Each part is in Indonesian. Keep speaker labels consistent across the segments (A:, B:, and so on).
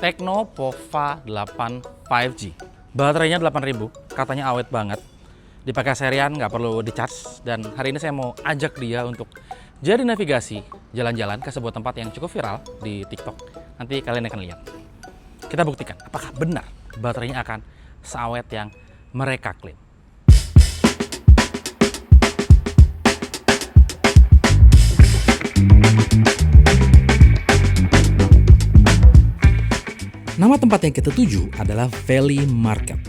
A: Tecno Pova 8 5G. Baterainya 8000, katanya awet banget. Dipakai seharian, nggak perlu di-charge. Dan hari ini saya mau ajak dia untuk jadi navigasi jalan-jalan ke sebuah tempat yang cukup viral di TikTok. Nanti kalian akan lihat. Kita buktikan apakah benar baterainya akan seawet yang mereka klaim. Nama tempat yang kita tuju adalah Valley Market.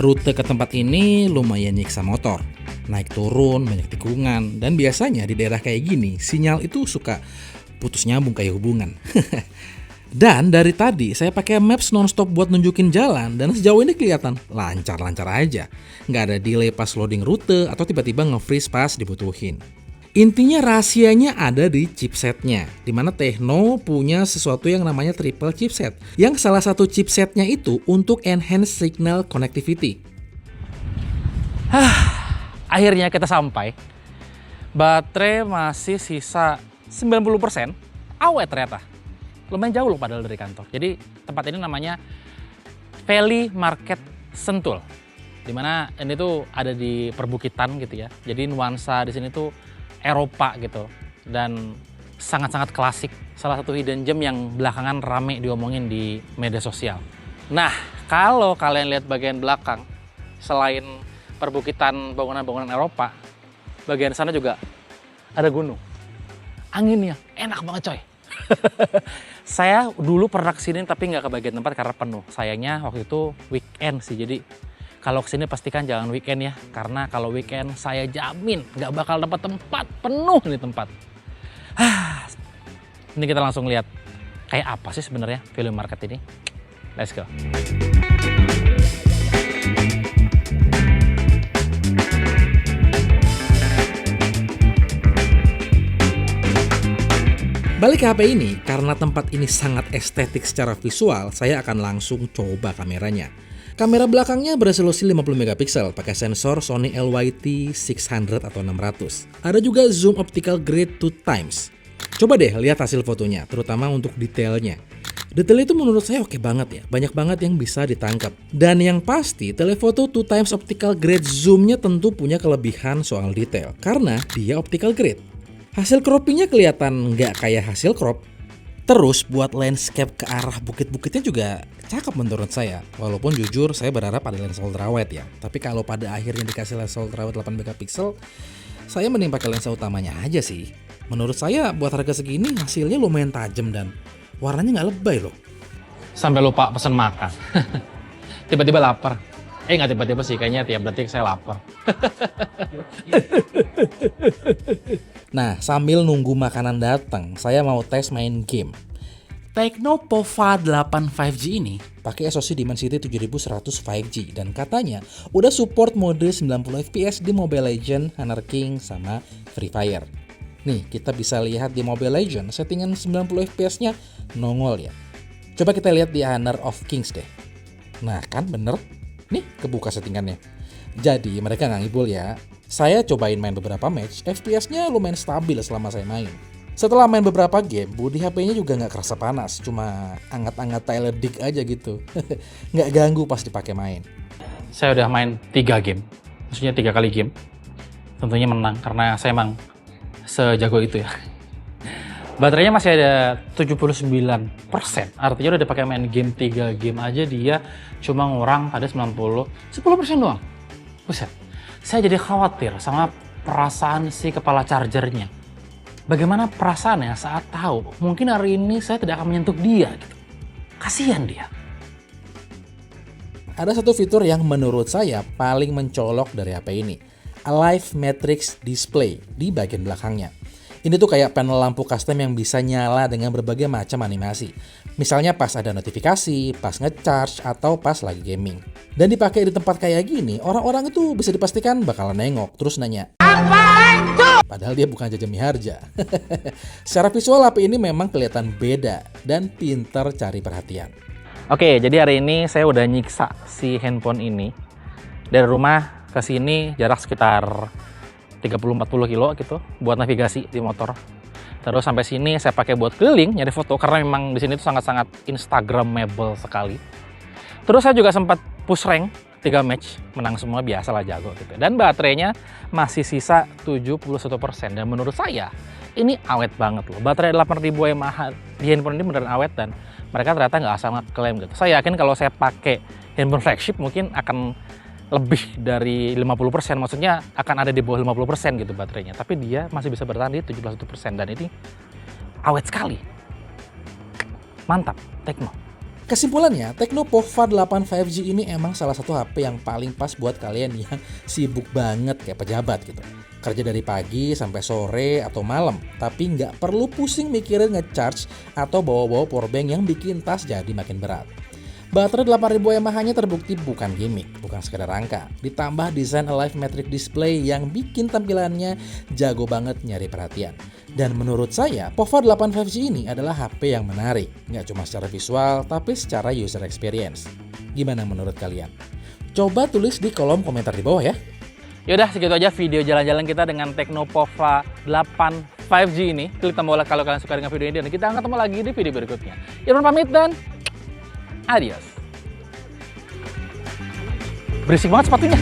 A: Rute ke tempat ini lumayan nyiksa motor. Naik turun, banyak tikungan, dan biasanya di daerah kayak gini, sinyal itu suka putus nyambung kayak hubungan. Dan dari tadi saya pakai Maps nonstop buat nunjukin jalan, dan sejauh ini kelihatan lancar-lancar aja. Nggak ada delay pas loading rute atau tiba-tiba nge-freeze pas dibutuhin. Intinya rahasianya ada di chipsetnya, di mana Tecno punya sesuatu yang namanya triple chipset, yang salah satu chipsetnya itu untuk enhance signal connectivity. Akhirnya kita sampai. Baterai masih sisa 90%, awet ternyata. Lumayan jauh loh padahal dari kantor. Jadi tempat ini namanya Valley Market Sentul, dimana ini tuh ada di perbukitan gitu ya. Jadi nuansa di sini tuh Eropa gitu, dan sangat-sangat klasik. Salah satu hidden gem yang belakangan rame diomongin di media sosial. Nah, kalau kalian lihat bagian belakang, selain perbukitan bangunan-bangunan Eropa, bagian sana juga ada gunung. Anginnya enak banget coy. Saya dulu pernah kesini tapi nggak ke bagian tempat karena penuh. Sayangnya waktu itu weekend sih, jadi kalau kesini pastikan jangan weekend ya, karena kalau weekend saya jamin nggak bakal dapat tempat, penuh nih tempat. Ini kita langsung lihat kayak apa sih sebenarnya Valley Market ini. Let's go. Balik ke HP ini, karena tempat ini sangat estetik secara visual, saya akan langsung coba kameranya. Kamera belakangnya beresolusi 50 megapiksel pakai sensor Sony LYT 600 atau 600. Ada juga zoom optical grade 2 times. Coba deh lihat hasil fotonya, terutama untuk detailnya. Detail itu menurut saya oke banget ya, banyak banget yang bisa ditangkap. Dan yang pasti, telefoto 2 times optical grade zoomnya tentu punya kelebihan soal detail, karena dia optical grade. Hasil croppingnya kelihatan nggak kayak hasil crop. Terus buat landscape ke arah bukit-bukitnya juga cakep menurut saya. Walaupun jujur saya berharap ada lensa ultrawide ya. Tapi kalau pada akhirnya dikasih lensa ultrawide 8 megapiksel, saya mending pakai lensa utamanya aja sih. Menurut saya buat harga segini hasilnya lumayan tajam dan warnanya nggak lebay loh. Sampai lupa pesen makan. Tiba-tiba lapar. Nggak tiba-tiba sih, kayaknya tiap detik saya lapar. Nah, sambil nunggu makanan datang, saya mau tes main game. Tecno Pova 8 5G ini pakai SoC Dimensity 7100 5G dan katanya udah support mode 90 fps di Mobile Legends, Honor King, sama Free Fire. Nih, kita bisa lihat di Mobile Legends settingan 90 fps-nya nongol ya. Coba kita lihat di Honor of Kings deh. Nah, kan bener? Nih, kebuka settingannya. Jadi, mereka nggak ngibul ya. Saya cobain main beberapa match, FPS-nya lumayan stabil selama saya main. Setelah main beberapa game, bodi HP-nya juga nggak kerasa panas, cuma anget-anget Tyler Dick aja gitu. Nggak ganggu pas dipakai main. Saya udah main 3 game, maksudnya 3 kali game. Tentunya menang, karena saya emang sejago itu ya. Baterainya masih ada 79%, artinya udah dipakai main game 3 game aja dia cuma ngurang ada 10% doang. Buset, saya jadi khawatir sama perasaan si kepala chargernya. Bagaimana perasaannya saat tahu mungkin hari ini saya tidak akan menyentuh dia gitu. Kasihan dia. Ada satu fitur yang menurut saya paling mencolok dari HP ini, Alive Matrix Display di bagian belakangnya. Ini tuh kayak panel lampu custom yang bisa nyala dengan berbagai macam animasi. Misalnya pas ada notifikasi, pas nge-charge, atau pas lagi gaming. Dan dipakai di tempat kayak gini, orang-orang itu bisa dipastikan bakalan nengok, terus nanya, "Apaan tuh?" Padahal dia bukan Jaja Miharja. Secara visual HP ini memang kelihatan beda dan pintar cari perhatian. Oke, jadi hari ini saya udah nyiksa si handphone ini. Dari rumah ke sini jarak sekitar 30-40 kilo gitu buat navigasi di motor. Terus sampai sini saya pakai buat keliling nyari foto karena memang di sini tuh sangat-sangat instagramable sekali. Terus saya juga sempat push rank 3 match, menang semua, biasalah jago gitu. Dan baterainya masih sisa 71%, dan menurut saya ini awet banget loh. Baterai 8000 mAh di handphone ini beneran awet, dan mereka ternyata nggak asal ngeklaim gitu. Saya yakin kalau saya pakai handphone flagship mungkin akan lebih dari 50%, maksudnya akan ada di bawah 50% gitu baterainya. Tapi dia masih bisa bertahan di 71%, dan ini awet sekali. Mantap, Tecno. Kesimpulannya, Tecno Pova 8 5G ini emang salah satu HP yang paling pas buat kalian yang sibuk banget kayak pejabat gitu. Kerja dari pagi sampai sore atau malam, tapi nggak perlu pusing mikirin ngecharge atau bawa-bawa powerbank yang bikin tas jadi makin berat. Baterai 8000 mAh-nya terbukti bukan gimmick, bukan sekedar angka. Ditambah desain Alive Matrix Display yang bikin tampilannya jago banget nyari perhatian. Dan menurut saya, Pova 8 5G ini adalah HP yang menarik. Nggak cuma secara visual, tapi secara user experience. Gimana menurut kalian? Coba tulis di kolom komentar di bawah ya. Yaudah, segitu aja video jalan-jalan kita dengan Tecno Pova 8 5G ini. Klik tombol like kalau kalian suka dengan video ini, dan kita akan ketemu lagi di video berikutnya. Irfan pamit dan adios. Berisik banget sepatunya.